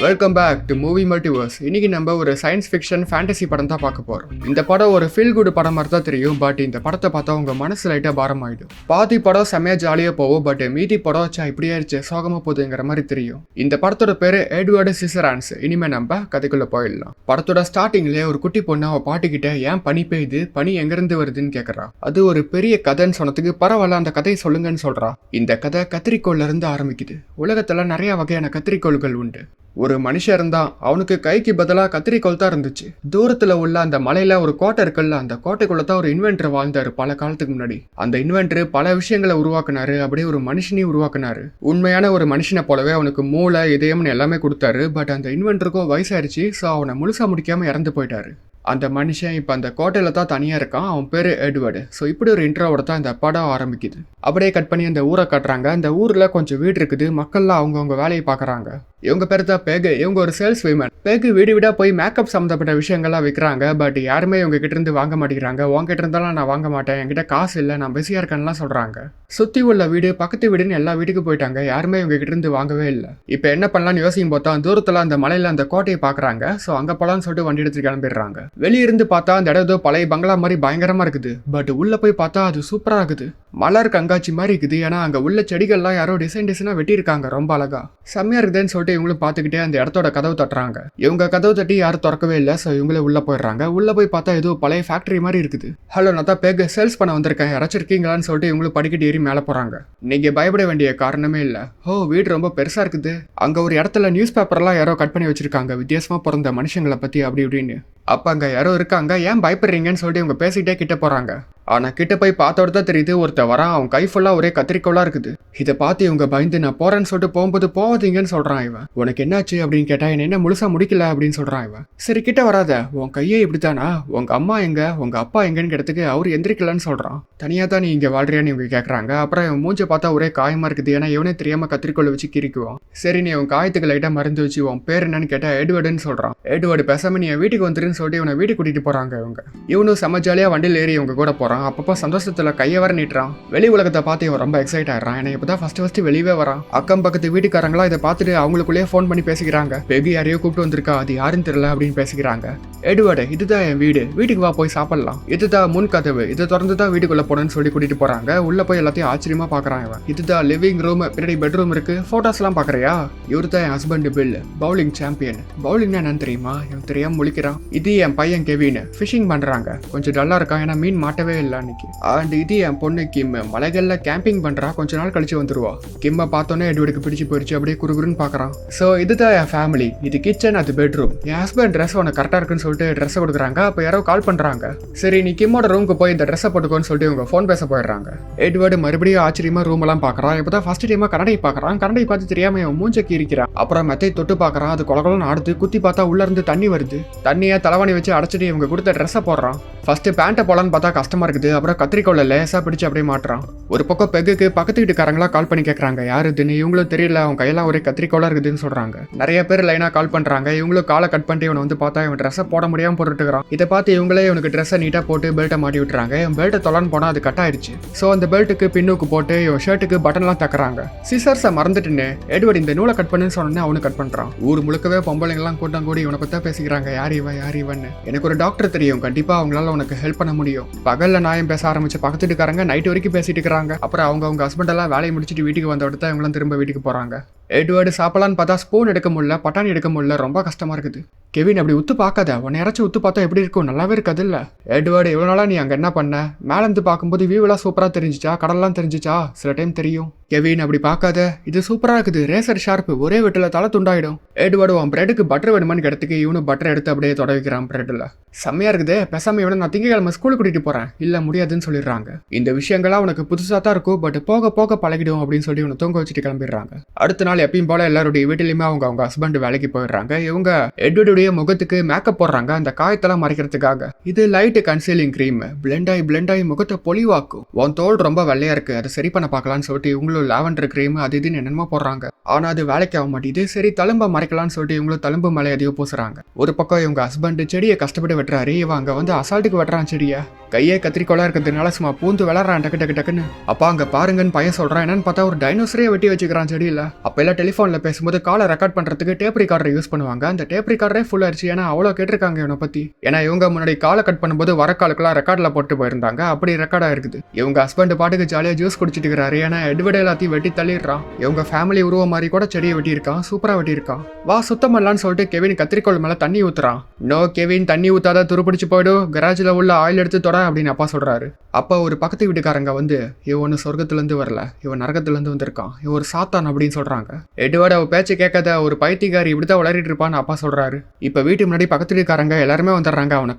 Welcome back to movie multiverse. இன்னைக்கு நம்ம ஒரு சயின்ஸ் ஃபிக்ஷன் ஃபேண்டசி படம் தான் பார்க்க போறோம். இந்த படம் ஒரு ஃபீல் குட் படம் மாதிரி தான் தெரியும். பட் இந்த படத்தை பார்த்தா உங்க மனசு லைட்டா பாரம் ஆயிடும். பாதி படம் செம்மையா ஜாலியா போகும். பட் மீதி படம் வச்சா இப்படியே இருந்துச்சு சோகமா போகுதுங்கிற மாதிரி தெரியும். இந்த படத்தோட பேரு எட்வர்டு சிசரான்ஸ். இனிமே நம்ம கதைக்குள்ள போயிடலாம். படத்தோட ஸ்டார்டிங்லேயே ஒரு குட்டி பொண்ணு அவ பாட்டிக்கிட்ட ஏன் பனி பெய்யுது, பனி எங்கிருந்து வருதுன்னு கேட்கறா. அது ஒரு பெரிய கதைன்னு சொன்னதுக்கு பரவாயில்ல அந்த கதையை சொல்லுங்கன்னு சொல்றா. இந்த கதை கத்திரிக்கோள்ல இருந்து ஆரம்பிக்குது. உலகத்துல நிறைய வகையான கத்திரிக்கோள்கள் உண்டு. ஒரு மனுஷன் இருந்தான். அவனுக்கு கைக்கு பதிலாக கத்திரிக்கோள் தான் இருந்துச்சு. தூரத்துல உள்ள அந்த மலையில ஒரு கோட்டை இருக்குல்ல, அந்த கோட்டைக்குள்ள தான் ஒரு இன்வென்டர் வாழ்ந்தாரு பல காலத்துக்கு முன்னாடி. அந்த இன்வென்டர் பல விஷயங்களை உருவாக்குனாரு. அப்படியே ஒரு மனுஷனையும் உருவாக்குனாரு. உண்மையான ஒரு மனுஷனை போலவே அவனுக்கு மூளை இதயம்னு எல்லாமே கொடுத்தாரு. பட் அந்த இன்வென்டருக்கும் வயசாயிருச்சு. ஸோ அவனை முழுசா முடிக்காம இறந்து போயிட்டாரு. அந்த மனுஷன் இப்போ அந்த கோட்டையில தான் தனியாக இருக்கான். அவன் பேர் எட்வர்டு. ஸோ இப்படி ஒரு இன்ட்ரோவோட தான் இந்த படம் ஆரம்பிக்குது. அப்படியே கட் பண்ணி அந்த ஊரை காட்டுறாங்க. அந்த ஊரில் கொஞ்சம் வீடு இருக்குது. மக்கள்லாம் அவங்கவுங்க வேலையை பார்க்குறாங்க. இவங்க பேர் தான் பேகு. இவங்க ஒரு சேல்ஸ் விமன். பேகு வீடு வீடாக போய் மேக்கப் சம்மந்தப்பட்ட விஷயங்கள்லாம் விற்கிறாங்க. பட் யாருமே இவங்க கிட்ட இருந்து வாங்க மாட்டேங்கிறாங்க. உங்ககிட்ட இருந்தாலும் நான் வாங்க மாட்டேன், என்கிட்ட காசு இல்லை, நான் பிஸியாக இருக்கேன்லாம் சொல்கிறாங்க. சுற்றி உள்ள வீடு பக்கத்து வீடுன்னு எல்லா வீட்டுக்கும் போயிட்டாங்க. யாருமே இவங்க கிட்ட இருந்து வாங்கவே இல்லை. இப்போ என்ன பண்ணலான்னு யோசிக்கும் பார்த்தா தூரத்தில் அந்த மலையில் அந்த கோட்டையை பார்க்குறாங்க. ஸோ அங்கே போகலான்னு சொல்லிட்டு வண்டி எடுத்து கிளம்பிடுறாங்க. வெளியிருந்து பார்த்தா அந்த இடம் ஏதோ பழைய பங்களா மாதிரி பயங்கரமாக இருக்குது. பட் உள்ளே போய் பார்த்தா அது சூப்பராக இருக்குது. மலர் கண்காட்சி மாதிரி இருக்குது. ஏன்னா அங்கே உள்ள செடிகள்லாம் யாரோ டிசைனாக வெட்டியிருக்காங்க. ரொம்ப அழகா செம்மையா இருக்குதுன்னு சொல்லிட்டு இவங்களும் பார்த்துக்கிட்டே அந்த இடத்தோட கதவு தட்டுறாங்க. இவங்க கதவு தட்டி யாரும் திறக்கவே இல்லை. ஸோ இவங்களே உள்ள போயிடுறாங்க. உள்ள போய் பார்த்தா ஏதோ பழைய ஃபேக்டரி மாதிரி இருக்குது. ஹலோ, நான் தான் பேக் சேல்ஸ் பண்ண வந்திருக்கேன், யாராச்சும் இருக்கீங்களான்னு சொல்லிட்டு இவங்களும் படிக்கட்டு ஏறி மேலே போறாங்க. நீங்க பயப்பட வேண்டிய காரணமே இல்லை. ஓ, வீடு ரொம்ப பெருசா இருக்குது. அங்க ஒரு இடத்துல நியூஸ் பேப்பர்லாம் யாரோ கட் பண்ணி வச்சிருக்காங்க, வித்தியாசமா பிறந்த மனுஷங்களை பத்தி அப்படி இப்படின்னு. அப்ப அங்க யாரோ இருக்காங்க, ஏன் பயப்படுறீங்கன்னு சொல்லிட்டு இவங்க பேசிக்கிட்டே கிட்ட போறாங்க. ஆனா கிட்ட போய் பார்த்தோட தான் தெரியுது ஒருத்தர் வரான். அவன் கை ஃபுல்லா ஒரே கத்திரிக்கோளா இருக்குது. இதை பார்த்து இவங்க பயந்து நான் போறேன்னு சொல்லிட்டு போகும்போது போவாதீங்கன்னு சொல்றான் இவன். உனக்கு என்னாச்சு அப்படின்னு கேட்டா என்ன முழுசா முடிக்கல அப்படின்னு சொல்றான் இவன். சரி கிட்ட வராத, உன் கையே இப்படித்தானா, உங்க அம்மா எங்க, உங்க அப்பா எங்கன்னு கேட்டதுக்கு அவரு எந்திரிக்கலன்னு சொல்றான். தனியா தான் நீ இங்க வாழ்றியான்னு இவங்க கேட்கறாங்க. அப்புறம் இவன் மூஞ்ச பார்த்தா ஒரே காயமா இருக்குது. ஏன்னா இவனே தெரியாம கத்திரிக்கோளை வச்சு கிரிக்குவான். சரி நீ உன் காயத்துக்கு லைட்டா மருந்து வச்சு உன் பேர் என்னன்னு கேட்டா எட்வர்டுன்னு சொல்றான். எட்வர்டு பேசாம நீ வீட்டுக்கு வந்துருன்னு சொல்லிட்டு இவனை வீட்டுக்கு கூட்டிட்டு போறாங்க. இவங்க இவனும் செம ஜாலியா வண்டியில் ஏறி இவங்க கூட போறான். அப்பப்போ சந்தோஷத்துல கையை வர நீட்டுறான். வெளி உலகத்தை பார்த்து இவன் ரொம்ப எக்ஸைட் ஆயிடுறான். ஏன்னா இப்பதான் ஃபர்ஸ்ட் வெளியவே வரான். அக்கம் பக்கத்து வீட்டுக்காரங்களா இதை பார்த்துட்டு அவங்களுக்குள்ளேயே ஃபோன் பண்ணி பேசிக்கிறாங்க. பெகு யாரையோ கூப்பிட்டு வந்திருக்கா, அது யாருன்னு தெரியல அப்படின்னு பேசிக்கிறாங்க. எட்வர்டு, இதுதான் என் வீடு, வீட்டுக்கு வா போய் சாப்பிடலாம். இதுதான் முன் கதவு, இதை திறந்து தான் வீட்டுக்குள்ள போனேன்னு சொல்லி கூட்டிட்டு போறாங்க. உள்ள போய் எல்லாத்தையும் ஆச்சரியமா பாக்குறான் இவன். இதுதான் லிவிங் ரூம், பின்னாடி பெட்ரூம் இருக்கு. போட்டோஸ் எல்லாம் பாக்குறியா, இவரு தான் என் ஹஸ்பண்ட் பில், பவுலிங் சாம்பியன். பவுலிங்னா என்னன்னு தெரியுமா, இவன் தெரியாம முழிக்கிறான். இது என் பையன் கெவின், ஃபிஷிங் பண்றாங்க. கொஞ்சம் டல்லா இருக்கான், ஏன்னா மீன் மாட்டவே இல்லை அன்னைக்கு. அண்ட் இது என் பொண்ணு கிம், மலைகள்ல கேம்பிங் பண்றா, கொஞ்ச நாள் கழிச்சு வந்துருவா. கிம்மை பார்த்தோன்னே எட்வர்டுக்கு பிடிச்சு போயிடுச்சு. அப்படியே குறுகுறுன்னு பாக்குறான். சோ இதுதான் என் ஃபேமிலி, இது கிச்சன், அது பெட்ரூம். என் ஹஸ்பண்ட் ட்ரெஸ் உனக்கு கரெக்டா இருக்குன்னு சொல்லிட்டு ட்ரெஸ் கொடுக்குறாங்க. அப்ப யாரோ கால் பண்றாங்க. சரி நீ கிம்மோட ரூமுக்கு போய் இந்த ட்ரெஸ்ஸை போட்டுக்கோன்னு சொல்லிட்டு இவங்க ஃபோன் பேச போயிடுறாங்க. எட்வர்டு மறுபடியும் ஆச்சரியமா ரூம் எல்லாம் பாக்குறான். இப்பதான் ஃபர்ஸ்ட் டைமா கண்ணாடி பாக்குறான். கண்ணாடி பார்த்து தெரியாம அவன் மூஞ்சக்கி இருக்கிறான். அப்புறம் மெத்தை தொட்டு பாக்குறான். அது கொலகொலன்னு ஆடுது. குத்தி பார்த்தா உள்ள இருந்து தண்ணி வருது. தண்ணியை தலைவாணி வச்சு அடைச்சிட்டு இவங்க கொடுத்த ட்ரெஸ்ஸை போடுறான். ஃபர்ஸ்ட் பேண்ட்டை போலான்னு பார்த்தா கஷ்டமா இருக்குது. அப்புறம் கத்திரிக்கோள லேசா பிடிச்சு அப்படியே மாட்டுறான். ஒரு பக்கம் பெகுக்கு பக்கத்து வீட்டுக்காரங்களா கால் பண்ணி கேட்கறாங்க யாரு இதுன்னு. இவங்களும் தெரியல, அவன் கையெல்லாம் ஒரே கத்திரிக்கோளா இருக்குதுன்னு சொல்றாங்க. நிறைய பேர் லைனா கால் பண்றாங்க. இவங்களும் காலை கட் பண்ணிட்டு இவனை வந்து பார்த்தா இவன் ட்ரெஸ்ஸை போட முடியாம போட்டுக்கிறான். இதை பார்த்து இவங்களே இவனுக்கு ட்ரெஸ்ஸை நீட்டா போட்டு பெல்ட்டை மாட்டி விட்டுறாங்க. இவன் பெல்ட்டை தொலான்னு போனா அது கட் ஆயிடுச்சு. ஸோ அந்த பெல்ட்டுக்கு பின்னுக்கு போட்டு இவன் ஷர்ட்டுக்கு பட்டன்லாம் தக்குறாங்க. சிசர்ஸை மறந்துட்டுன்னு எட்வர்டு இந்த நூலை கட் பண்ணுன்னு சொன்னே அவனு கட் பண்றான். ஊர் முழுக்கவே பொம்பளைங்கெல்லாம் கூட்டம் கூடி இவனை பத்தா பேசிக்கிறாங்க. யார் இவன் யார் இவன்னு. எனக்கு ஒரு டாக்டர் தெரியும், கண்டிப்பா அவங்களால உனக்கு ஹெல்ப் பண்ண முடியும். பகல்ல நாயம் பேச ஆரம்பிச்ச பக்கத்து வீட்டுக்காரங்க நைட் வரைக்கும் பேசிட்டு இருக்காங்க. அப்புறம் அவங்க ஹஸ்பண்ட் எல்லாம் வேலையை முடிச்சுட்டு வீட்டுக்கு வந்த உடனே இவங்களும் திரும்ப வீட்டுக்கு போறாங்க. எட்வர்டு சாப்பிடலான்னு பார்த்தா ஸ்பூன் எடுக்க முடியல, பட்டாணி எடுக்க முடியல, ரொம்ப கஷ்டமா இருக்குது. கெவின் அப்படி உத்து பார்க்காத, உன்னை யாராச்சும் உத்து பார்த்தா எப்படி இருக்கும், நல்லாவே இருக்காது இல்ல. எட்வர்டு, இவ்வளவு நாளா நீ அங்க என்ன பண்ண, மேல இருந்து பார்க்கும்போது வியூவெல்லாம் சூப்பரா தெரிஞ்சிச்சா, கடல்லாம் தெரிஞ்சிச்சா, சில டைம் தெரியும். கெவின் அப்படி பார்க்காத, இது சூப்பரா இருக்குது, ரேசர் ஷார்ப்பு, ஒரே வெட்டுல தலை துண்டாயிடும். எட்வர்டு உன் பிரெட்டுக்கு பட்டர் வேணுமான்னு கிடத்துக்கு இவனு பட்டர் எடுத்து அப்படியே தொட வைக்கிறான் பிரெட்ல. செம்மையா இருக்குது, பேசாம இவனை நான் திங்கக்கிழமை ஸ்கூலுக்கு கூட்டிட்டு போறேன். இல்ல முடியாதுன்னு சொல்லிடுறாங்க. இந்த விஷயங்கள்லாம் உனக்கு புதுசா தான் இருக்கும், பட் போக போக பழகிடும் அப்படின்னு சொல்லி இவனை தூங்க வச்சுட்டு கிளம்பிடுறாங்க. அடுத்த நாள் எப்பயும் போல எல்லாருடைய வீட்டிலுமே அவங்க ஹஸ்பண்ட் வேலைக்கு போயிடுறாங்க. இவங்க எட்வர்டுடைய முகத்துக்கு மேக்கப் போடுறாங்க, அந்த காயத்தெல்லாம் மறைக்கிறதுக்காக. இது லைட் கன்சீலிங் கிரீம், பிளெண்ட் ஆகி முகத்தை பொலிவாக்கும். உன் தோல் ரொம்ப வெள்ளையா இருக்கு, அதை சரி பண்ண பார்க்கலான்னு சொல்லிட்டு இவங்களும் லாவெண்டர் கிரீம் அது இதுன்னு என்னென்னமோ போடுறாங்க. ஆனா அது வேலைக்கு ஆக மாட்டேது. சரி தழும்ப மறைக்கலாம்னு சொல்லிட்டு இவங்களும் தழும்பு மேலே எதையோ பூசுறாங்க. ஒரு பக்கம் இவங்க ஹஸ்பண்ட் செடியை கஷ்டப்பட்டு வெட்டுறாரு. இவன் அங்க வந்து அசால்ட்டுக்கு வெட்டுறான் செடியை. கையே கத்திரிக்கோளா இருக்கிறதுனால சும்மா பூந்து விளாட்றான் டக்கு டக்கு டக்குன்னு. அப்பா அங்க பாருங்கன்னு பையன் சொல்றான். என்னன்னு பார்த்தா ஒரு டைனோசரே வெட்டி வச்சுக்கிறான் செடியில. அப்ப எல்லாம் டெலிஃபோன்ல பேசும்போது காலை ரெக்கார்ட் பண்றதுக்கு டேப் ரெக்கார்டரை யூஸ் பண்ணுவாங்க. அந்த டேப் ரெக்கார்டரே ஃபுல் ஆயிடுச்சு. ஏன்னா அவ்வளோ கேட்டிருக்காங்க இவனை பத்தி. ஏன்னா இவங்க முன்னாடி காலை கட் பண்ணும்போது வர காலுக்குலாம் ரெக்கார்ட்ல போட்டு போயிருந்தாங்க. அப்படி ரெக்கார்டா இருக்குது. இவங்க ஹஸ்பண்ட் பாட்டுக்கு ஜாலியா ஜூஸ் குடிச்சிட்டு இருக்கிறாரு. ஏன்னா எட்வர்ட் எல்லாத்தையும் வெட்டி தள்ளிடுறான். இவங்க ஃபேமிலி உருவம் மாதிரி கூட செடியை வெட்டி இருக்கான். சூப்பரா வெட்டி இருக்கான். வா சுத்தம் பண்ணலான்னு சொல்லிட்டு கெவின் கத்திரிக்கோள் மேல தண்ணி ஊத்துறான். நோ கெவின், தண்ணி ஊத்தாத துருப்பிடிச்சு போயிடும். கராஜ்ல உள்ள ஆயில் எடுத்து தொட அப்படின்னு அப்பா சொல்றாரு. அப்பா ஒரு பக்கத்து வீட்டுக்காரங்க வந்து இவன் ஒன்று சொர்க்கத்துல இருந்து வரல, இவன் நரகத்துல இருந்து வந்திருக்கான், இவன் ஒரு சாத்தான் அப்படின்னு சொல்றாங்க. எட்வர்ட் அவ பேச்சு கேட்காத ஒரு பைத்தியக்காரி இப்படிதான் விளையாடிட்டு இருப்பான்னு அப்பா சொல்றாரு. இப்ப வீட்டு முன்னாடி பக்கத்து வீட்டுக்காரங்க எல்லாருமே வந்துடுறாங்க. அவனை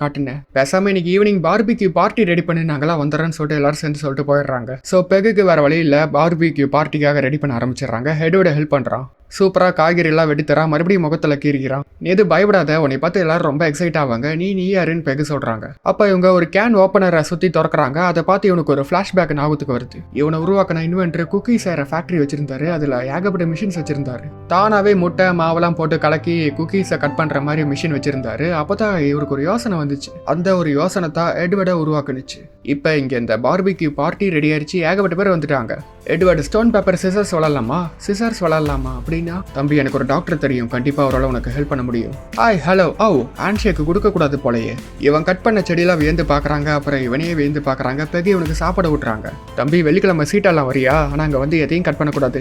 காட்டுன்னு பேசாம இன்னைக்கு ஈவினிங் பார்பிக்யூ பார்ட்டி ரெடி பண்ணி நாங்களாம் வந்துடுறேன்னு சொல்லிட்டு எல்லாரும் சேர்ந்து சொல்லிட்டு போயிடுறாங்க. ஸோ பெகுக்கு வேற வழி இல்லை, பார்பிக்யூ பார்ட்டிக்காக ரெடி பண்ண ஆரம்பிச்சிடுறாங்க. எட்வர்ட் ஹெல்ப் பண்றான். சூப்பரா காய்கறி எல்லாம் வெட்டித்தரா, மறுபடியும் முகத்துல கீறிக்கிறான். நீ எது பயப்படாத, உன்னை பார்த்து எல்லாரும் ரொம்ப எக்ஸைட் ஆவாங்க, நீ யாருன்னு பெகு சொல்றாங்க. அப்ப இவங்க ஒரு கேன் ஓப்பனரை சுத்தி திறக்கிறாங்க. அதை பார்த்து இவனுக்கு ஒரு பிளாஷ்பேக் ஞாபகத்துக்கு வருது. இவனை உருவாக்கின இன்வென்டர் குக்கீஸ் செய்யற ஃபேக்டரி வச்சிருந்தாரு. அதுல ஏகப்பட்ட மிஷின்ஸ் வச்சிருந்தாரு. தானாவே முட்டை மாவெல்லாம் போட்டு கலக்கி குக்கீஸை கட் பண்ற மாதிரி மிஷின் வச்சிருந்தாரு. அப்பதான் இவருக்கு ஒரு யோசனை வந்துச்சு. அந்த ஒரு யோசனை தான் எட்வர்டை உருவாக்குனுச்சு. இப்ப இங்க இந்த பார்பிக்யூ பார்ட்டி ரெடி ஆயிடுச்சு. ஏகப்பட்ட பேர் வந்துட்டாங்க. எட்வர்ட் ஸ்டோன் பேப்பர் சிசர்ஸ் வளரலாமா அப்படின்னா, தம்பி எனக்கு ஒரு டாக்டர் தெரியும், கண்டிப்பா அவரால் உனக்கு ஹெல்ப் பண்ண முடியும். ஹாய் ஹலோ ஹேண்ட் ஷேக் கொடுக்க கூடாது போலயே. இவன் கட் பண்ண செடியெல்லாம் வியந்து பாக்குறாங்க. அப்புறம் இவனையே வியந்து பாக்குறாங்க. பெகு இவனுக்கு சாப்பாடு விட்டுறாங்க. தம்பி வெள்ளிக்கிழமை சீட்டெல்லாம் வரியா, ஆனா அங்க வந்து எதையும் கட் பண்ணக்கூடாது.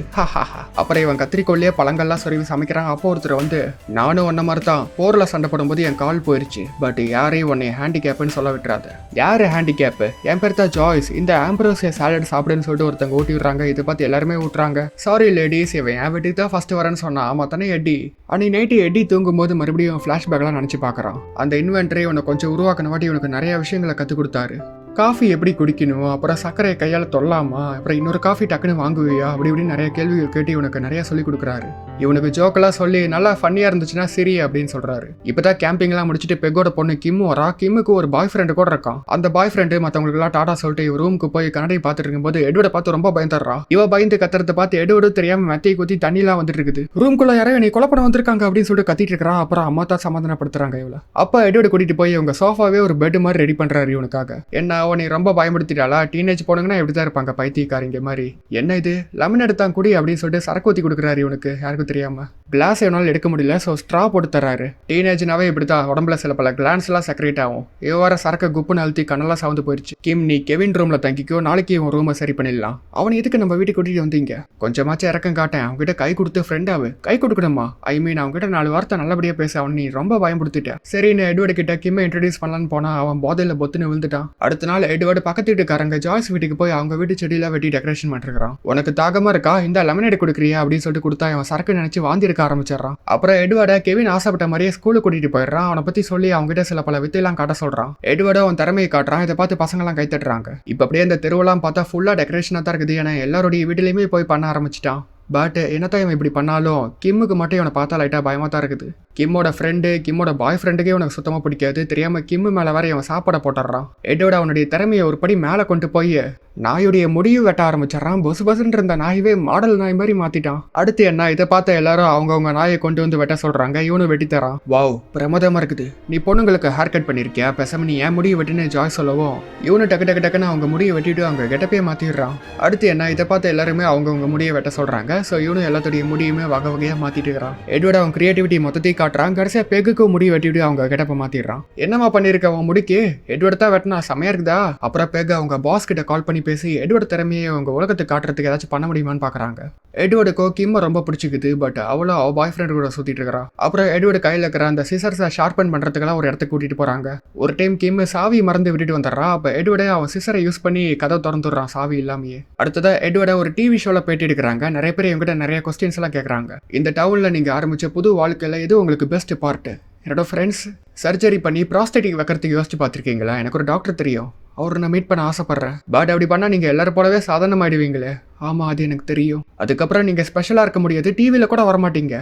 அப்புறம் இவன் கத்திரிக்கோள்லயே பழங்கள்லாம் சொருவி சமைக்கிறான். அப்போ ஒருத்தர் வந்து, நானும் ஒன்ன மாதிரி தான் போர்ல சண்டை போடும்போது என் கால் போயிருச்சு, பட் யாரையும் உன்னை ஹேண்டிகேப்னு சொல்ல விட்டுறாத. யாரு ஹேண்டிகேப்? என் பேர் தான் ஜாய்ஸ். இந்த ஆம்பரோசியா சாலட் சாப்பிடுன்னு சொல்லிட்டு ஒருத்தங்க ஊட்டி விடுறாங்க. இதை பார்த்து எல்லாருமே ஊட்டுறாங்க. சாரி லேடிஸ், இவன் என் வீட்டுக்கு தான் ஃபர்ஸ்ட் வரேன்னு சொன்னா. ஆமா தானே எட்டி. அன்னைக்கு நைட்டு எட்டி தூங்கும் போது மறுபடியும் ஃபிளாஷ்பேக்லாம் நினைச்சு பாக்குறான். அந்த இன்வென்டரி உன்னை கொஞ்சம் உருவாக்கின வாட்டி உனக்கு நிறைய விஷயங்களை கற்றுக் கொடுத்தாரு. காஃபி எப்படி குடிக்கணும், அப்புறம் சர்க்கரையை கையால் தொல்லாமா, அப்புறம் இன்னொரு காஃபி டக்குன்னு வாங்குவியா, அப்படி இப்படின்னு நிறைய கேள்விகள் கேட்டு இவனுக்கு நிறைய சொல்லி கொடுக்குறாரு. இவனுக்கு ஜோக்கெல்லாம் சொல்லி நல்லா ஃபன்னியாக இருந்துச்சுன்னா சரி அப்படின்னு சொல்றாரு. இப்போதான் கேம்பிங்லாம் முடிச்சுட்டு பெக்கோட பொண்ணு கிம்மு வரா. கிம்முக்கு ஒரு பாய் ஃப்ரெண்டு கூட இருக்கான். அந்த பாய் ஃப்ரெண்டு மற்றவங்களுக்குலாம் டாடா சொல்லிட்டு இவ ரூமுக்கு போய் கண்ணாடி பார்த்துட்டு இருக்கும்போது எட்வர்டை பார்த்து ரொம்ப பயந்துடுறா. இவ பயந்து கத்துறத பார்த்து எட்வர்டு தெரியாம மெத்தையை குத்தி தண்ணிலாம் வந்துட்டு இருக்குது. ரூம்குள்ள யாரையும் நீ கொலை பண்ண வந்திருக்காங்க அப்படின்னு சொல்லிட்டு கத்திட்டு இருக்கா. அப்புறம் அம்மா தான் சமாதானப்படுத்துறாங்க இவளை. அப்ப எட்வர்டு கூட்டிட்டு போய் இவங்க சோஃபாவே ஒரு பெட் மாதிரி ரெடி பண்றாரு இவனுக்காக. என்ன அவனை ரொம்ப பயன்படுத்திட்டாளா? டீனேஜ் போனங்கன்னா இப்படிதான் இருப்பாங்க பைத்தியக்காரங்க மாதிரி. என்ன இது லெமன் எடுத்தான் குடி அப்படின்னு சொல்லிட்டு சரக்கு ஊத்தி கொடுக்குறாரு இவனுக்கு, யாருக்கும் தெரியாம. கிளாஸ் எவனாலும் எடுக்க முடியல, ஸோ ஸ்ட்ரா போட்டு தர்றாரு. டீனேஜ்னாவே இப்படிதான், உடம்புல சில பல கிளான்ஸ் எல்லாம் செக்ரேட் ஆகும். இவ்வாறு சரக்கு குப்புன்னு அழுத்தி கண்ணெல்லாம் சவுந்து போயிடுச்சு. கிம் நீ கெவின் ரூம்ல தங்கிக்கோ, நாளைக்கு இவன் ரூமை சரி பண்ணிடலாம். அவன் எதுக்கு நம்ம வீட்டுக்கு கூட்டிட்டு வந்தீங்க? கொஞ்சமாச்சும் இறக்கம் காட்டேன், அவன்கிட்ட கை கொடுத்து ஃப்ரெண்டாவு. கை கொடுக்கணுமா? ஐ மீன் அவன்கிட்ட 4 வார்த்தை நல்லபடியா பேச. அவன் நீ ரொம்ப பயன்படுத்திட்ட. சரின்னு எட்வர்டு கிட்ட கிம்மை இன்ட்ரடியூஸ் பண்ணலான்னு போனா அவன் போதையில பொத்துன்னு விழுந்துட்டான். அடுத்த நாள் எட்வர்டு பக்கத்து வீட்டுக்காரங்க ஜாய்ஸ் வீட்டுக்கு போய் அவங்க வீட்டு செடியில வெட்டி டெக்கரேஷன் பண்ணிருக்கான். உனக்கு தாகமா இருக்கா, இந்த லெமனேட் கொடுக்குறியா அப்படின்னு சொல்லிட்டு கொடுத்தா அவன் சரக்கு நினைச்சு வாந்தி எடுக்க ஆரம்பிச்சிடறான். அப்புறம் எட்வர்டை கெவின் ஆசைப்பட்ட மாதிரியே ஸ்கூலுக்கு கூட்டிட்டு போயிடுறான். அவனை பத்தி சொல்லி அவங்ககிட்ட சில பல வித்தையெல்லாம் காட்ட சொல்றான். எட்வர்டு அவன் திறமையை காட்டுறான். இதை பார்த்து பசங்க எல்லாம் கை தட்டுறாங்க. இப்ப அப்படியே இந்த தெருவெல்லாம் பார்த்தா ஃபுல்லா டெக்கரேஷனா தான் இருக்குது. ஏன்னா எல்லாருடைய வீட்டிலையுமே போய் பண்ண ஆரம்பிச்சிட்டான். பட் என்னத்தான் இவன் இப்படி பண்ணாலும் கிம்முக்கு மட்டும் இவனை பார்த்தா லைட்டா பயமா தான் இருக்குது. கிம்மோட ஃப்ரெண்டு, கிம்மோட பாய் ஃப்ரெண்டுக்கே உனக்கு சுத்தமா பிடிக்காது. தெரியாம கிம்மு மேல வர இவன் சாப்பாட போட்டுறான். எட்டோட அவனுடைய திறமையை ஒரு படி மேல கொண்டு போய் நாயுடைய முடிவு வெட்ட ஆரம்பிச்சிடறான். பொசு பசுன்னு இருந்த நாயவே மாடல் நாய் மாதிரி மாத்திட்டான். அடுத்து என்ன, இதை பார்த்த எல்லாரும் அவங்கவுங்க நாயை கொண்டு வந்து வெட்ட சொல்றாங்க. இவனு வெட்டி தரான். வாவ் பிரமாதமா இருக்குது. நீ பொண்ணுங்களுக்கு ஹேர் கட் பண்ணிருக்கியா, பேசாம நீ ஏன் முடிவு வெட்டின்னு ஜாய் சொல்லவும் இவனு டக்குன்னு அவங்க முடியை வெட்டிட்டு அவங்க கெட்டப்பே மாத்திடுறான். அடுத்து என்ன, இதை பார்த்த எல்லாருமே அவங்கவுங்க முடியை வெட்ட சொல்றாங்க. ஸோ இவனும் எல்லாத்துடைய முடியுமே வகை வகையா மாத்திட்டு இருக்கிறான். எட்வர்ட் அவன் கிரியேட்டிவிட்டி மொத்தத்தையும் காட்டுறான். கடைசியா பெகுக்கு முடி வெட்டிட்டு அவங்க கெட்டப்ப மாத்திடுறான். என்னமா பண்ணிருக்க அவன் முடிக்கு? எட்வர்ட் தான் வெட்டினா செமையா இருக்குதா? அப்புறம் பெகு அவங்க பாஸ் கிட்ட கால் பண்ணி பேசி எட்வர்ட் திறமையை அவங்க உலகத்துக்கு காட்டுறதுக்கு ஏதாச்சும் பண்ண முடியுமான்னு பாக்குறாங்க. எட்வர்டுக்கோ கிம்ம ரொம்ப பிடிச்சிக்குது. பட் அவளும் அவ பாய் ஃப்ரெண்ட் கூட சுத்திட்டு இருக்கா. அப்புறம் எட்வர்டு கையில இருக்கிற அந்த சிசர்ஸை ஷார்பன் பண்றதுக்கெல்லாம் ஒரு இடத்துக்கு கூட்டிட்டு போறாங்க. ஒரு டைம் கிம் சாவி மறந்து விட்டுட்டு வந்துடுறா. அப்ப எட்வர்டு அவன் சிசரை யூஸ் பண்ணி கதை திறந்துடுறான் சாவி இல்லாமையே. அடுத்ததா எட்வர்ட ஒரு டிவி ஷோல பேட்டி எடுக்கிறாங்க. நிறைய பேர் இவங்கிட்ட நிறைய கொஸ்டின்ஸ் எல்லாம் கேட்கறாங்க. இந்த டவுன்ல நீங்க ஆரம்பிச்ச புது வாழ்க்கையில எது உங்களுக்கு பெஸ்ட் பார்ட்? என்னோட ஃப்ரெண்ட்ஸ் சர்ஜரி பண்ணி ப்ராஸ்டெட்டிக் வைக்கிறதுக்கு யோசிச்சு பார்த்துருக்கீங்களா? எனக்கு ஒரு டாக்டர் தெரியும், அவரை நான் மீட் பண்ண ஆசைப்படுறேன். பட் அப்படி பண்ணால் நீங்கள் எல்லாரும் போலவே சாதாரணமாயிடுவீங்களே. ஆமாம் அது எனக்கு தெரியும். அதுக்கப்புறம் நீங்கள் ஸ்பெஷலாக இருக்க முடியாது, டிவியில் கூட வரமாட்டீங்க.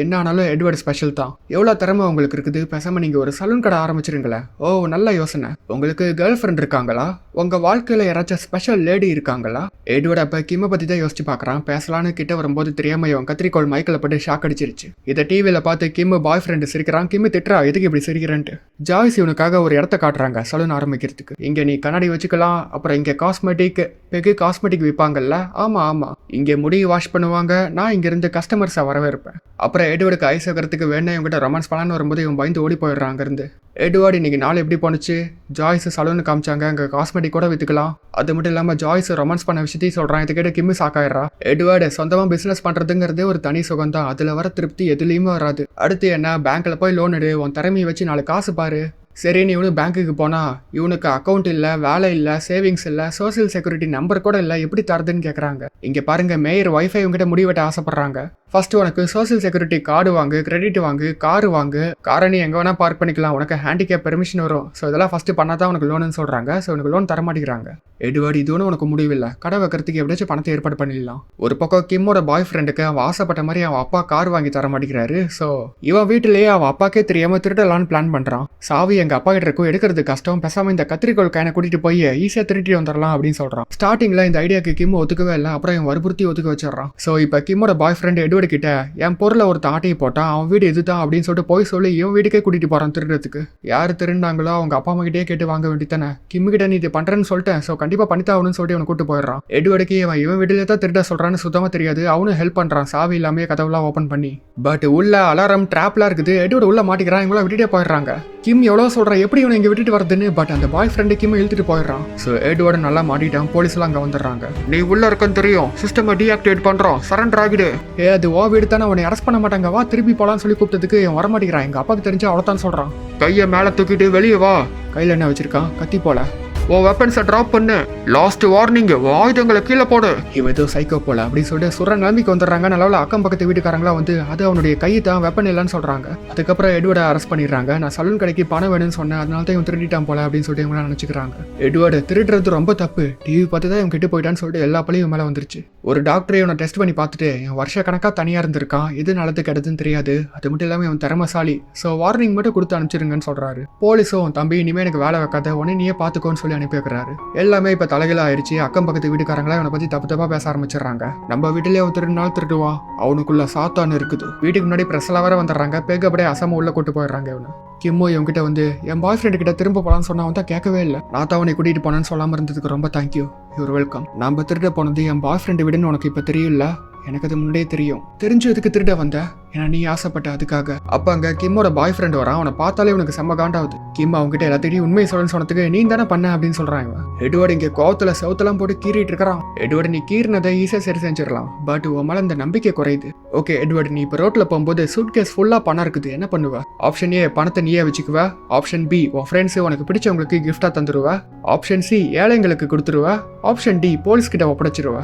என்ன ஆனாலும் எட்வர்ட் ஸ்பெஷல் தான். எவ்வளோ திறமை உங்களுக்கு இருக்குது, பேசாம நீங்க ஒரு சலூன் கடை ஆரம்பிச்சிருங்களேன். ஓ நல்ல யோசனை. உங்களுக்கு கேர்ள் ஃப்ரெண்ட் இருக்காங்களா? உங்க வாழ்க்கையில யாராச்சும் ஸ்பெஷல் லேடி இருக்காங்களா? எட்வர்ட் அப்ப கிம்ம பத்தி தான் யோசிச்சு பார்க்கறான். பேசலான்னு கிட்ட வரும்போது தெரியாம இவன் கத்திரிக்கோள் மைக்கில் பட்டு ஷாக் அடிச்சிருச்சு. இதை டிவியில பார்த்து கிம் பாய் ஃப்ரெண்டு சிரிக்கிறான். கிம்மு திட்டுறா, எதுக்கு இப்படி சிரிக்கிறேன்ட்டு. ஜாய்ஸ் இவனுக்காக ஒரு இடத்த காட்டுறாங்க சலூன் ஆரம்பிக்கிறதுக்கு. இங்க நீ கண்ணாடி வச்சுக்கலாம், அப்புறம் இங்க காஸ்மெட்டிக் பெகு காஸ்மெட்டிக் விற்பாங்கல்ல. ஆமா ஆமா, இங்க முடி வாஷ் பண்ணுவாங்க, நான் இங்க இருந்து கஸ்டமர்ஸை வரவேற்பேன். அப்புறம் எட்வர்டுக்கு ஐஸ் வைக்கிறதுக்கு வேணா இவங்ககிட்ட ரொமான்ஸ் பண்ணலான்னு வரும்போது இவன் பயந்து ஓடி போயிடுறான் அங்கிருந்து. எட்வர்டு இன்னைக்கு நாள் எப்படி போனுச்சு? ஜாய்ஸ் சலூன் காமிச்சாங்க, அங்கே காஸ்மெட்டிக் கூட வித்துக்கலாம். அது மட்டும் இல்லாமல் ஜாய்ஸ் ரொமான்ஸ் பண்ண விஷயத்தையும் சொல்கிறான். இதை கேட்டு கிம்மு சாக்காயிடுறா. எட்வர்டு சொந்தமாக பிஸ்னஸ் பண்ணுறதுங்கிறதே ஒரு தனி சுகம் தான், அதில் வர திருப்தி எதுலேயுமே வராது. அடுத்து என்ன, பேங்க்கில் போய் லோன் எடு, உன் திறமையை வச்சு 4 காசு பாரு. சரின்னு இவனு பேங்க்குக்கு போனா இவனுக்கு அக்கௌண்ட் இல்லை, வேலை இல்லை, சேவிங்ஸ் இல்லை, சோசியல் செக்யூரிட்டி நம்பர் கூட இல்லை, எப்படி தரதுன்னு கேட்குறாங்க. இங்கே பாருங்க, மேயர் ஒய்ஃபை இவங்ககிட்ட முடிவெட்ட ஆசைப்படுறாங்க. ஃபர்ஸ்ட் உனக்கு சோசியல் செக்யூரிட்டி கார்டு வாங்கு, கிரெடிட் வாங்கு, காரு வாங்கு, காரை நீ எங்கே வேணால் பார்க் பண்ணிக்கலாம், உனக்கு ஹேண்டிகேப் பெர்மிஷன் வரும். ஸோ இதெல்லாம் ஃபர்ஸ்ட் பண்ணால் தான் உனக்கு லோனுன்னு சொல்கிறாங்க. ஸோ உனக்கு லோன் தர மாட்டேங்கிறாங்க. எட்வர்டு இது ஒன்று உனக்கு முடிவில்லை, கடை வைக்கிறதுக்கு எப்படியாச்சும் பணத்தை ஏற்பாடு பண்ணிடலாம். ஒரு பக்கம் கிம்மோட பாய் ஃப்ரெண்டுக்கு அவன் ஆசைப்பட்ட மாதிரி அவன் அப்பா கார் வாங்கி தர மாட்டேங்கிறாரு. ஸோ இவன் வீட்டிலேயே அவன் அப்பாக்கே தெரியாமல் திருடலான்னு பிளான் பண்ணுறான். சாவி எங்கள் அப்பா கிட்ட இருக்கும், எடுக்கிறது கஷ்டம், பேசாமல் இந்த கத்திரிக்கோள் கைனை கூட்டிகிட்டு போய் ஈஸியாக திருட்டிட்டு வந்துடலாம் அப்படின்னு சொல்கிறான். ஸ்டார்டிங்கில் இந்த ஐடியாவுக்கு கிம் ஒத்துக்கவே இல்லை, அப்புறம் இவன் வற்புறுத்தி ஒத்துக்க வச்சிடறான். ஸோ இப்போ கிம்மோட பாய் ஃப்ரெண்ட் எட்வர்டு கிட்ட என் பொருளை ஒரு தாட்டையை போட்டான், அவன் வீடு இதுதான் அப்படின்னு சொல்லிட்டு போய் சொல்லி இவன் வீட்டுக்கே கூட்டிட்டு போறான் திருடுறதுக்கு. யார் திருந்தாங்களோ அவங்க அப்பா அம்மா கிட்டே கேட்டு வாங்க வேண்டித்தானே. கிம்மு கிட்ட நீ இது பண்றேன்னு சொல்லிட்டேன், ஸோ கண்டிப்பா பண்ணித்தாகணும்னு சொல்லிட்டு அவனை கூட்டு போயிடுறான். எட்வர்டுக்கு இவன் வீட்டிலே தான் திருட சொல்றான்னு சுத்தமா தெரியாது. அவனும் ஹெல்ப் பண்றான், சாவி இல்லாமே கதவுலாம் ஓப்பன் பண்ணி. பட் உள்ள அலாரம் ட்ராப்லாம் இருக்குது. எட்வர்டு உள்ள மாட்டிக்கிறான், இவங்கள விட்டுட்டே போயிடுறாங்க. கிம் எவ்வளோ சொல்றான் எப்படி இவனை இங்கே விட்டுட்டு வரதுன்னு. பட் அந்த பாய் ஃப்ரெண்டு கிம் இழுத்துட்டு போயிடுறான். ஸோ எட்வர்டு நல்லா மாட்டிட்டான். போலீஸ் எல்லாம் அங்கே வந்துடுறாங்க. நீ உள்ள இருக்கன்னு தெரியும், சிஸ்டம் டீஆக்டிவேட் பண்றோம், சரண்டர் ஆகிடு. அது ஓ வீடு தானே, அவனை அரெஸ்ட் பண்ண மாட்டாங்க, வா திருப்பி போலான்னு சொல்லி கூப்பிட்டதுக்கு அவன் வரமாட்டேங்கிறான். எங்க அப்பாவுக்கு தெரிஞ்சு அவ்வளோதான் சொல்றான். கையை மேலே தூக்கிட்டு வெளியே வா. கையில் என்ன வச்சிருக்கான்? கத்தி போல. ஓ வெப்பன்ஸை ட்ராப் பண்ணு, லாஸ்ட் வார்னிங், ஆயுதங்களை கீழே போடு. இவன் ஏதோ சைக்கோ போல அப்படின்னு சொல்லிட்டு சுர நிலைமைக்கு வந்துடுறாங்க. நல்ல அக்கம் பக்கத்து வீட்டுக்காரங்களா வந்து அது அவனுடைய கையை தான் வெப்பன் இல்லைன்னு சொல்றாங்க. அதுக்கப்புறம் எட்வர்டை அரெஸ்ட் பண்ணிடுறாங்க. நான் சலூன் கடைக்கு பணம் வேணும்னு சொன்னேன், அதனால தான் இவன் திருடிட்டான் போல அப்படின்னு சொல்லிட்டு இவங்க நினைச்சுக்கிறாங்க. எட்வர்டு திருடுறது ரொம்ப தப்பு, டிவி பார்த்து தான் இவன் கெட்டு போயிட்டான்னு சொல்லிட்டு எல்லா பழியும் மேலே வந்துருச்சு. ஒரு டாக்டர் இவனை டெஸ்ட் பண்ணி பார்த்துட்டு இவன் வருஷ கணக்காக தனியாக இருந்திருக்கான், எது நல்லது கெடுதுன்னு தெரியாது, அது மட்டும் இல்லாமல் இவன் திறமசாலி, ஸோ வார்னிங் மட்டும் கொடுத்து அனுப்பிச்சிருங்கன்னு சொல்றாரு. போலீஸும் தம்பி இனிமே எனக்கு வேலை வைக்காத, உடனே நீயே பார்த்துக்கோன்னு சொல்லி அனுப்பி வைக்கிறாரு. எல்லாமே இப்ப தலைகீழ ஆயிடுச்சு. அக்கம் பக்கத்து வீட்டுக்காரங்களா இவனை பத்தி தப்பு தப்பா பேச ஆரம்பிச்சிடறாங்க. நம்ம வீட்டிலேயே அவன் திருநாள் திருடுவான், அவனுக்குள்ள சாத்தான்னு இருக்குது. வீட்டுக்கு முன்னாடி பிரஸ்ல வர வந்துடுறாங்க. பேக அப்படியே அசம உள்ள கூட்டு போயிடுறாங்க. இவனு கிம்மோ இவன் கிட்ட வந்து என் பாய் ஃப்ரெண்டு கிட்ட திரும்ப போலான்னு சொன்னா அவன் தான் கேட்கவே இல்லை. நான் தான் அவனை கூட்டிட்டு போனேன்னு சொல்லாம இருந்ததுக்கு ரொம்ப தேங்க்யூ, யூர் வெல்கம். நம்ம திருட போனது என் பாய் ஃப்ரெண்டு விடுன்னு உனக்கு இப்ப தெரியல, எனக்கு அது முன்னாடியே தெரியும். தெரிஞ்சு எதுக்கு திருட வந்த? ஏன்னா நீ ஆசைப்பட்ட அதுக்காக. அப்ப அங்க கிம்மோட பாய் ஃப்ரெண்ட் வரான். அவனை பார்த்தாலே உனக்கு செம்ம காண்டாவது. கிம் அவங்க கிட்ட எல்லாத்தையும் உண்மையை சொல்லணும்னு சொன்னதுக்கு நீ தானே பண்ண அப்படின்னு சொல்றான். இவன் எட்வர்டு இங்க கோவத்துல செவுத்தெல்லாம் போட்டு கீறிட்டு இருக்கிறான். எட்வர்டு நீ கீறினதை ஈஸியா சரி செஞ்சிடலாம், பட் உன் மேல இந்த நம்பிக்கை குறையுது. ஓகே எட்வர்டு, நீ இப்ப ரோட்ல போகும்போது சூட்கேஸ் ஃபுல்லா பணம் இருக்குது, என்ன பண்ணுவ? ஆப்ஷன் ஏ, பணத்தை நீயே வச்சுக்குவ. ஆப்ஷன் பி, உன் ஃப்ரெண்ட்ஸ் உனக்கு பிடிச்சவங்களுக்கு கிஃப்டா தந்துருவ. ஆப்ஷன் சி, ஏழைங்களுக்கு கொடுத்துருவ. ஆப்ஷன் டி, போலீஸ் கிட்ட ஒப்படைச்சிருவ.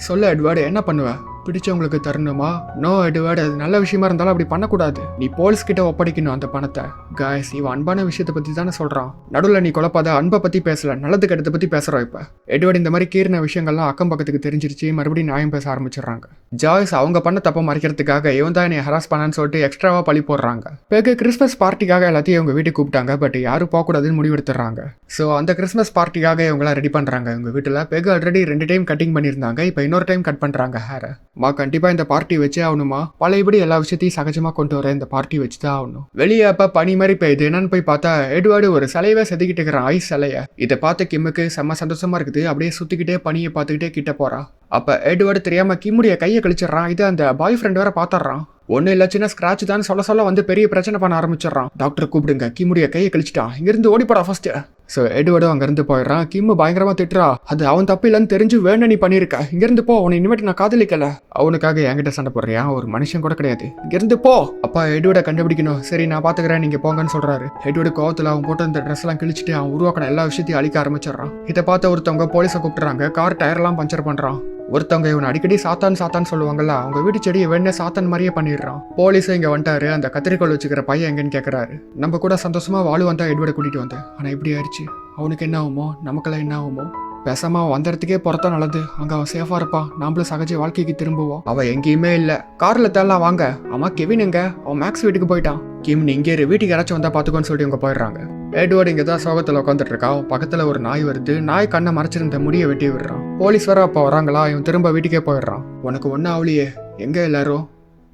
சொல்ல எட்வர்டு, என்ன பண்ணுவ? பிடிச்சவங்களுக்கு தரணுமா? நோ எட்வர்டு, அது நல்ல விஷயமா இருந்தாலும் அப்படி பண்ணக்கூடாது. நீ போலீஸ் கிட்ட ஒப்படைக்கணும் அந்த பணத்தை. காய்ஸ், இவன் அன்பான விஷயத்தை பத்தி தானே சொல்றான். நடுவில் நீ குழப்பாத, அன்பை பத்தி பேசல, நல்லது கெட்டதை பத்தி பேசுறோம். இப்ப எட்வர்டு இந்த மாதிரி கீறின விஷயங்கள்லாம் அக்கம் பக்கத்துக்கு தெரிஞ்சிருச்சு. மறுபடியும் நியாயம் பேச ஆரம்பிச்சிடுறாங்க. ஜாய்ஸ் அவங்க பண்ண தப்ப மறைக்கிறதுக்காக இவன் தான் என்னை ஹராஸ் பண்ணான்னு சொல்லிட்டு எக்ஸ்ட்ராவா பழி போடுறாங்க. பிறகு கிறிஸ்மஸ் பார்ட்டிக்காக எல்லாத்தையும் அவங்க வீட்டுக்கு கூப்பிட்டாங்க. பட் யாரும் போகக்கூடாதுன்னு முடிவெடுத்துறாங்க. ஸோ அந்த கிறிஸ்மஸ் பார்ட்டிக்காக இவங்களாம் ரெடி பண்றாங்க. இவங்க வீட்டில் பிறகு ஆல்ரெடி 2 டைம் கட்டிங் பண்ணியிருந்தாங்க. இப்போ இன்னொரு டைம் கட் பண்றாங்க ஹேரை. கண்டிப்பா இந்த பார்ட்டி வச்சே ஆகணுமா? பழையபடி எல்லா விஷயத்தையும் சகஜமா கொண்டு வர இந்த பார்ட்டி வச்சுதான் ஆகணும். வெளியே அப்ப பனி மாதிரி பெய்யுது. என்னன்னு போய் பார்த்தா எட்வர்டு ஒரு சிலையவே செதுக்கிட்டு இருக்கிறான், ஐஸ் சிலைய. இதை பார்த்து கிம்முக்கு செம்ம சந்தோஷமா இருக்குது. அப்படியே சுத்திக்கிட்டே பனியை பார்த்துக்கிட்டே கிட்ட போறா. அப்ப எட்வர்டு தெரியாம கிம்முடைய கையை கழிச்சிடறான். இது அந்த பாய் ஃப்ரெண்ட் வேற பாத்துறான். ஒன்னும் இல்ல, சின்ன ஸ்கிராட்ச் தான் சொல்ல வந்து பெரிய பிரச்சனை பண்ண ஆரம்பிச்சிடறான். டாக்டர் கூப்பிடுங்க, கிம்முடைய கையை கழிச்சிட்டான், இங்கிருந்து ஓடி போடா ஃபர்ஸ்ட். ஸோ எட்வர்டும் அங்கிருந்து போயிடுறான். கிம்மு பயங்கரமா திட்டுறா, அது அவன் தப்பு இல்லைன்னு தெரிஞ்சு வேணா நீ பண்ணிருக்க, இங்கிருந்து போ, அவனை இனிமேட்டு நான் காதலிக்கல. அவனுக்காக என்கிட்ட சண்டை போடுறியா? ஒரு மனுஷன் கூட கிடையாது, இங்கிருந்து போ. அப்பா எட்வர்டை கண்டுபிடிக்கணும். சரி நான் பாத்துக்கிறேன், நீங்க போங்கன்னு சொல்றாரு. எட்வர்டு கோவத்துல அவன் போட்டு அந்த ட்ரெஸ் எல்லாம் கிழிச்சிட்டு அவன் உருவாக்கின எல்லா விஷயத்தையும் அழிக்க ஆரம்பிச்சிடறான். இதை பார்த்த ஒருத்தவங்க போலீஸை கூப்பிட்டுறாங்க. கார் டயர் எல்லாம் பஞ்சர் பண்றான். ஒருத்தவங்க இவன் அடிக்கடி சாத்தான் சொல்லுவாங்கல்ல, அவங்க வீட்டு செடியை வேணே சாத்தான் மாதிரியே பண்ணிடுறான். போலீஸும் இங்க வந்துட்டாரு. அந்த கத்திரிக்கோள் வச்சுக்கிற பையன் எங்கன்னு கேட்கறாரு. நம்ம கூட சந்தோஷமா வாழுவான் தான் எட்வர்டை கூட்டிட்டு வந்தேன், ஆனா இப்படி ஆயிடுச்சு. அவனுக்கு என்ன ஆகுமோ, நமக்கெல்லாம் என்ன ஆகுமோ? பேசாம அவன் வந்த இடத்துக்கே பொறுத்தா நல்லது, அங்க அவன் சேஃபா இருப்பான், நாமளும் சகஜ வாழ்க்கைக்கு திரும்புவோம். அவ எங்கேயுமே இல்ல. கார்ல தேடலாம் வாங்க. ஆமா கெவின் எங்க? அவன் மேக்ஸ் வீட்டுக்கு போயிட்டான். கிம் நீ இங்கே வீட்டுக்கு யாராச்சும் வந்தா பாத்துக்கோன்னு சொல்லிட்டு இவங்க போயிடுறாங்க. எட்வர்ட் இங்க தான் சோகத்துல உட்காந்துட்டு இருக்கா. பக்கத்துல ஒரு நாய் வருது. நாய் கண்ணை மறைச்சிருந்த முடியை வெட்டி விடுறான். போலீஸ் வர அப்ப வராங்களா, இவன் திரும்ப வீட்டுக்கே போயிடுறான். உனக்கு ஒன்னும் ஆவலியே, எங்க எல்லாரும்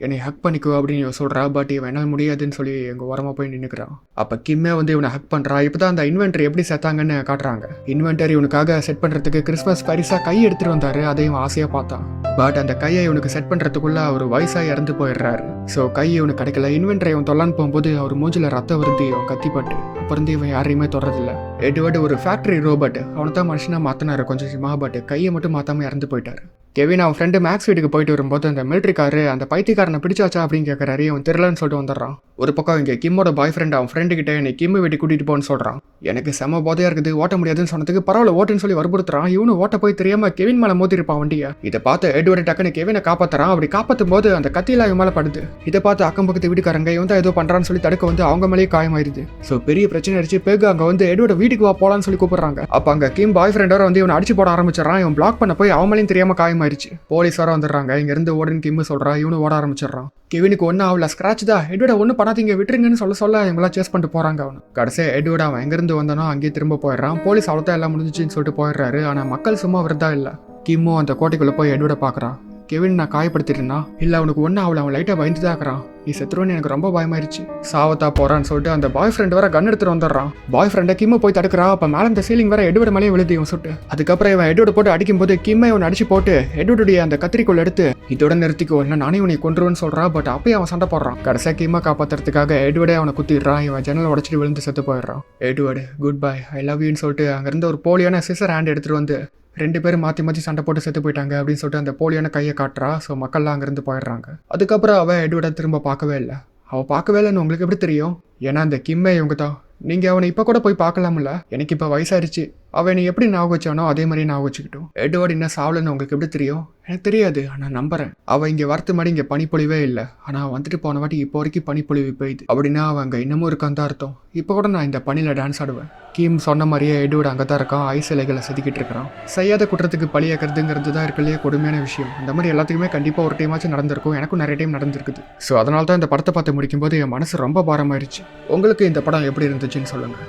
என்னை ஹக் பண்ணிக்கோ அப்படின்னு இவன் சொல்கிறா. பட் இவன் என்னால் முடியாதுன்னு சொல்லி எங்கள் ஓரமாக போய் நின்றுக்கிறான். அப்போ கிம்மே வந்து இவனை ஹக் பண்ணுறா. இப்போ தான் அந்த இன்வென்டரி எப்படி சேர்த்தாங்கன்னு காட்டுறாங்க. இன்வென்டரி இவனுக்காக செட் பண்ணுறதுக்கு கிறிஸ்மஸ் பரிசாக கை எடுத்துகிட்டு வந்தார். அதையும் ஆசையாக பார்த்தான். பட் அந்த கையை இவனுக்கு செட் பண்ணுறதுக்குள்ளே அவர் வயசாக இறந்து போயிடுறாரு. ஸோ கை இவனுக்கு கிடைக்கல. இன்வென்டரி இவன் தொல்லான்னு போகும்போது அவர் மூஞ்சில் ரத்தம் வருது. இவன் கத்திப்பட்டு அப்புறம் இவன் யாரையுமே தொடரதில்ல. எட்வர்ட் ஒரு ஃபேக்ட்ரி ரோபோட், அவனை தான் மனுஷனாக மாற்றினாரு கொஞ்சமாக. பட் கையை மட்டும் மாற்றாமல் இறந்து போயிட்டாரு. கெவின் அவன் ஃப்ரெண்டு மேக்ஸ் வீட்டுக்கு போயிட்டு வரும்போது அந்த மிலிட்ரிக்காரு அந்த பைத்தியக்காரனை பிடிச்சாச்சா அப்படின்னு கேட்குறாரு. அவன் தெரியலன்னு சொல்லிட்டு வந்துடுறான். ஒரு பக்கம் இங்கே கிம்மோட பாய் ஃப்ரெண்ட் அவன் ஃப்ரெண்டு கிட்ட என்னை கிம்மு வீட்டுக்கு கூட்டிட்டு போன்னு சொல்கிறான். எனக்கு செம போதையாக இருக்குது, ஓட்ட முடியாதுன்னு சொன்னதுக்கு பரவாயில்ல ஓட்டுன்னு சொல்லி வற்புறுத்துறான். இவனு ஓட்ட போய் தெரியாம கெவின் மேலே மோதிருப்பான் வண்டியை. இதை பார்த்து எட்வர்ட் டக்குன்னு கெவினை காப்பாற்றுறான். அப்படி காப்பாற்றும் போது அந்த கத்தியில இவன் மேலே படுது. இதை பார்த்து அக்கம் பக்கத்து வீட்டுக்காரங்க இவன் தான் ஏதோ பண்ணுறான்னு சொல்லி தடுக்க வந்து அவங்க மேலேயே காயமாயிருது. ஸோ பெரிய பிரச்சனை ஆயிடுச்சு. பேகு அங்கே வந்து எட்வர்ட் வீட்டுக்கு வா போலான்னு சொல்லி கூப்பிடுறாங்க. அப்போ அங்கே கிம் பாய் ஃப்ரெண்டோட வந்து இவனை அடிச்சு போட ஆரம்பிச்சிடறான். இவன் பிளாக் பண்ண போய் அவன் மேலேயும் தெரியாம காயமாயிருச்சு. போலீஸ் வந்துடுறாங்க. இங்க இருந்து ஓடுன்னு கிம்மு சொல்றா. இவனு ஓட ஆரம்பிச்சிடறான். கெவினுக்கு ஒன்னும் ஆகல, ஸ்கிராட்ச் தான். எட்வர்ட் ஒன்னும் பண்ணாதீங்க விட்டுருங்கன்னு சொல்ல இவங்களாம் சேஸ் பண்ணிட்டு போறாங்க. அவனு கடைசியா எட்வர்ட் அவன் எங்கிருந்து வந்தானோ அங்கேயே திரும்ப போயிடுறான். போலீஸ் அவ்வளோதான் எல்லாம் முடிஞ்சிச்சுன்னு சொல்லிட்டு போயிடுறாரு. ஆனா மக்கள் சும்மா விரதா இல்ல. கிம்மு அந்த கோட்டைக்குள்ள போய் எட்வர்ட பாக்குறான். கெவின் நான் காயப்படுத்திட்டேன்னா இல்ல அவனுக்கு ஒன்னும் ஆகல, அவன் லைட்டா பயந்துதான் இருக்கிறான். நீ செத்துருவன்னு எனக்கு ரொம்ப பயமாயிருச்சு, சாவத்தா போறான்னு சொல்லிட்டு அந்த பாய் ஃப்ரெண்ட் வேற கன் எடுத்துட்டு வந்துடுறான். பாய் ஃப்ரெண்டை கிம்மு போய் தடுக்கிறா. அப்ப மேல இந்த சீலிங் வேற எட்வர்ட் மேலே விழுது இவன் சுட்டு. அதுக்கப்புறம் இவன் எட்வர்ட் போட்டு அடிக்கும் போது கிம்மை இவன் அடிச்சு போட்டு எட்வர்டுடைய அந்த கத்திரிக்கோள் எடுத்து இதோட நிறுத்திக்கோ இல்லை நானே உன்னை கொன்றுன்னு சொல்றான். பட் அப்பயே அவன் சண்டை போடுறான். கடைசியா கிம்மை காப்பாத்துறதுக்காக எட்வர்டே அவனை குத்திடுறான். இவன் ஜன்னல் உடச்சிட்டு விழுந்து செத்து போயிடுறான். Edward good bye I love யூன்னு சொல்லிட்டு அங்கிருந்து ஒரு போலியான சிசர் ஹேண்ட் எடுத்துட்டு வந்து ரெண்டு பேரும் மாற்றி சண்டை போட்டு செத்து போயிட்டாங்க அப்படின்னு சொல்லிட்டு அந்த போலியான கையை காட்டுறா. ஸோ மக்கள்லாம் அங்கேருந்து போயிடுறாங்க. அதுக்கப்புறம் அவன் எட்வர்டை திரும்ப பார்க்கவே இல்லை. அவள் பார்க்கவே இல்லைன்னு உங்களுக்கு எப்படி தெரியும்? ஏன்னா அந்த கிம்மே இவங்க தான். நீங்கள் அவனை இப்போ கூட போய் பார்க்கலாம்ல, எனக்கு இப்போ வயசாயிருச்சு. அவன் எப்படி ஞாபகம் வச்சானோ அதே மாதிரி ஞாபகம் வச்சுக்கிட்டோம். எட்வர்ட் இன்னும் சாவலன்னு உங்களுக்கு எப்படி தெரியும்? எனக்கு தெரியாது, ஆனால் நம்புறேன். அவள் இங்கே வரத்து மாதிரி இங்கே பனிப்பொழிவே இல்லை. ஆனால் வந்துட்டு போன வாட்டி இப்போ வரைக்கும் பனிப்பொழிவு போயிடுது அப்படின்னா அவன் அங்கே இன்னமும் இருக்கான்னு தான் அர்த்தம். இப்போ கூட நான் இந்த பனியில் டான்ஸ் ஆடுவேன். கிம் சொன்ன மாதிரியே எட்வர்ட் அங்கே தான் இருக்கான். ஐஸ் இலைகளை செதுக்கிட்டு இருக்கிறான். செய்யாத குற்றத்துக்கு பழியாக்கிறதுங்கிறது தான் இருக்கலையே கொடுமையான விஷயம். அந்த மாதிரி எல்லாத்துக்குமே கண்டிப்பாக ஒரு டைமாச்சும் நடந்திருக்கும். எனக்கும் நிறைய டைம் நடந்திருக்குது. ஸோ அதனால தான் இந்த படத்தை பார்த்து முடிக்கும்போது என் மனசு ரொம்ப பாரமாயிருச்சு. உங்களுக்கு இந்த படம் எப்படி இருந்துச்சுன்னு சொல்லுங்கள்.